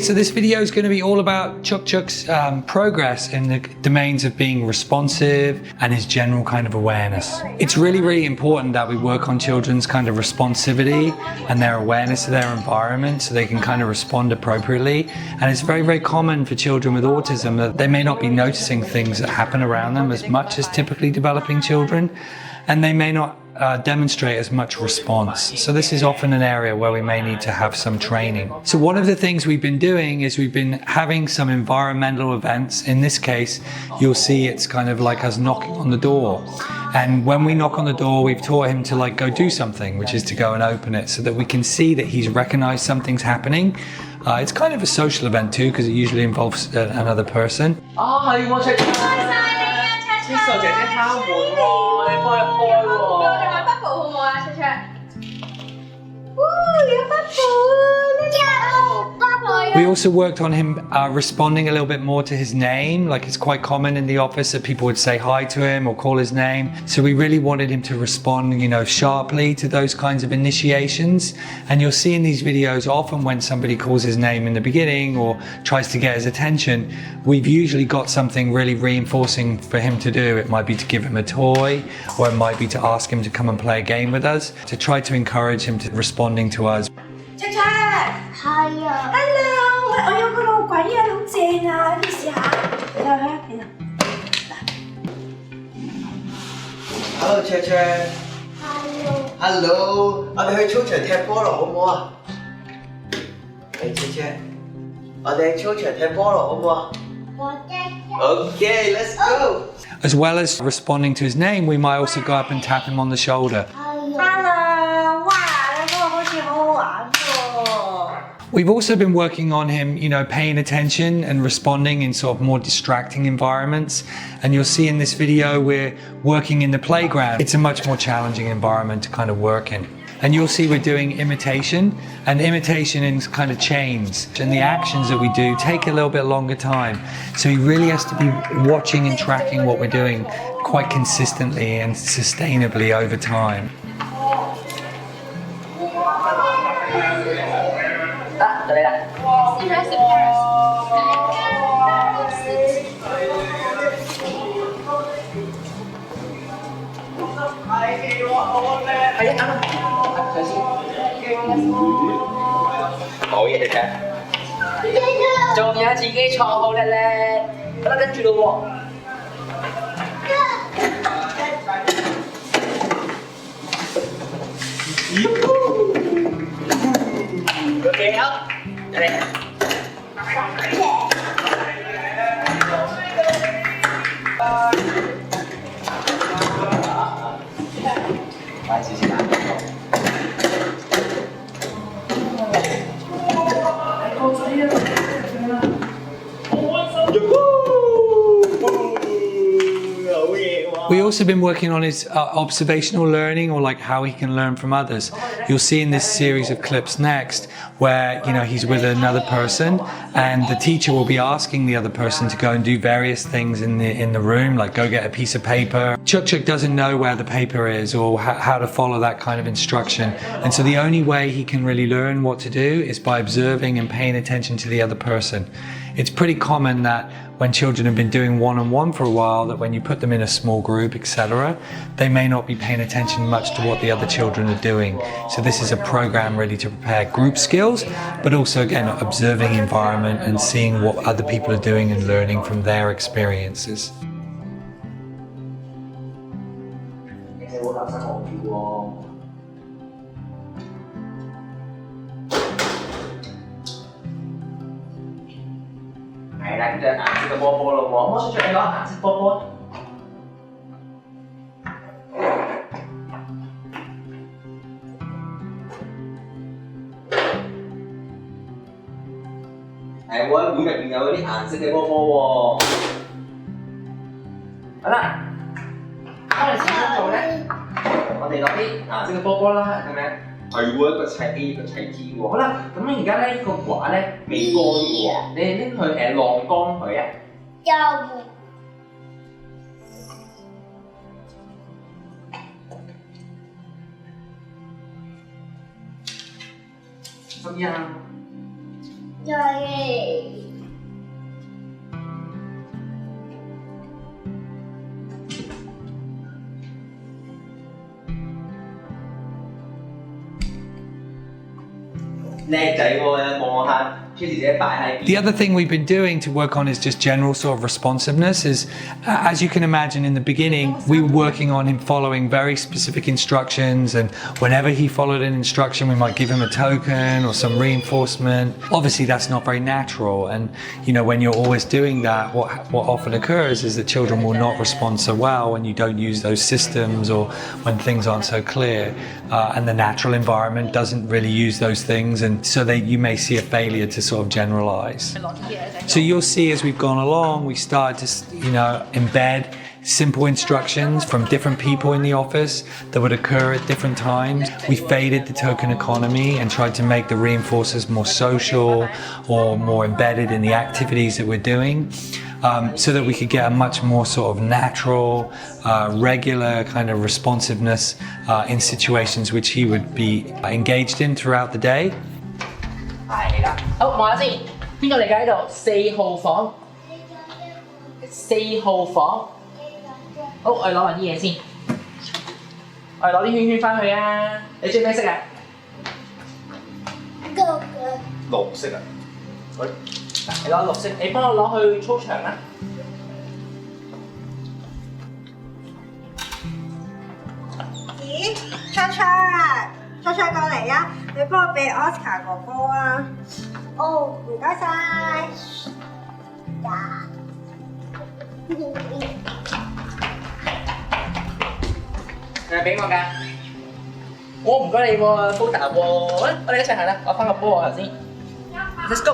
So this video is going to be all about Cheuk Cheuk's progress in the domains of being responsive and his general kind of awareness. It's really, really important that we work on children's kind of responsivity and their awareness of their environment so they can kind of respond appropriately. And it's very, very common for children with autism that they may not be noticing things that happen around them as much as typically developing children, and they may not demonstrate as much response. So this is often an area where we may need to have some training. So one of the things we've been doing is we've been having some environmental events. In this case, you'll see it's kind of like us knocking on the door. And when we knock on the door, we've taught him to like go do something, which is to go and open it so that we can see that he's recognized something's happening. It's kind of a social event too, because it usually involves another person. We also worked on him responding a little bit more to his name. Like, it's quite common in the office that people would say hi to him or call his name. So we really wanted him to respond, sharply to those kinds of initiations. And you'll see in these videos, often when somebody calls his name in the beginning or tries to get his attention, we've usually got something really reinforcing for him to do. It might be to give him a toy, or it might be to ask him to come and play a game with us, to try to encourage him to responding to us. Cheuk Cheuk， 係啊 ，Hello， 我有個路軌啊，好正啊，你試下，你睇下邊啊。Hello Cheuk Cheuk。Hello， 我哋去操場踢波咯，好唔好啊？嚟Cheuk Cheuk，我哋去操場踢波咯，好唔好啊？Okay, let's go. As well as responding to his name, we might also go up and tap him on the shoulder. Hello， 哇，你嗰個好似好好玩喎。We've also been working on him, paying attention and responding in sort of more distracting environments. And you'll see in this video, we're working in the playground. It's a much more challenging environment to kind of work in. And you'll see we're doing imitation, and imitation in kind of chains. And the actions that we do take a little bit longer time. So he really has to be watching and tracking what we're doing quite consistently and sustainably over time. Okay, up. Ready. 快試試下。We've also been working on his observational learning, or like how he can learn from others. You'll see in this series of clips next where, he's with another person and the teacher will be asking the other person to go and do various things in the room, like go get a piece of paper. Cheuk Cheuk doesn't know where the paper is or how to follow that kind of instruction. And so the only way he can really learn what to do is by observing and paying attention to the other person. It's pretty common that when children have been doing one-on-one for a while, that when you put them in a small group, etc., they may not be paying attention much to what the other children are doing. So this is a program really to prepare group skills, but also again observing environment and seeing what other people are doing and learning from their experiences. 叻仔喎，望下出自己擺喺邊。 The other thing we've been doing to work on is just general sort of responsiveness is, as you can imagine in the beginning, we were working on him following very specific instructions, and whenever he followed an instruction, we might give him a token or some reinforcement. Obviously that's not very natural, and you know, when you're always doing that, what often occurs is that children will not respond so well when you don't use those systems or when things aren't so clear, and the natural environment doesn't really use those things, and so you may see a failure to sort of generalize. So you'll see as we've gone along, we started to, you know, embed simple instructions from different people in the office that would occur at different times. We faded the token economy and tried to make the reinforcers more social or more embedded in the activities that we're doing, so that we could get a much more sort of natural, regular kind of responsiveness in situations which he would be engaged in throughout the day. 係啦，好望下先，邊個嚟㗎喺度？4號房，4號房。好，我哋攞埋啲嘢先，我哋攞啲圈圈翻去啊！你中意咩色啊？綠色啊！喂，你攞綠色，你幫我攞去操場啦。咦，Cheuk Cheuk過嚟啊！你幫我俾 Oscar 哥哥啊！哦，唔該晒。係俾我㗎，我唔該你喎，Foda 喎，我哋一齊行啦，我翻個波我頭先 ，Let's go。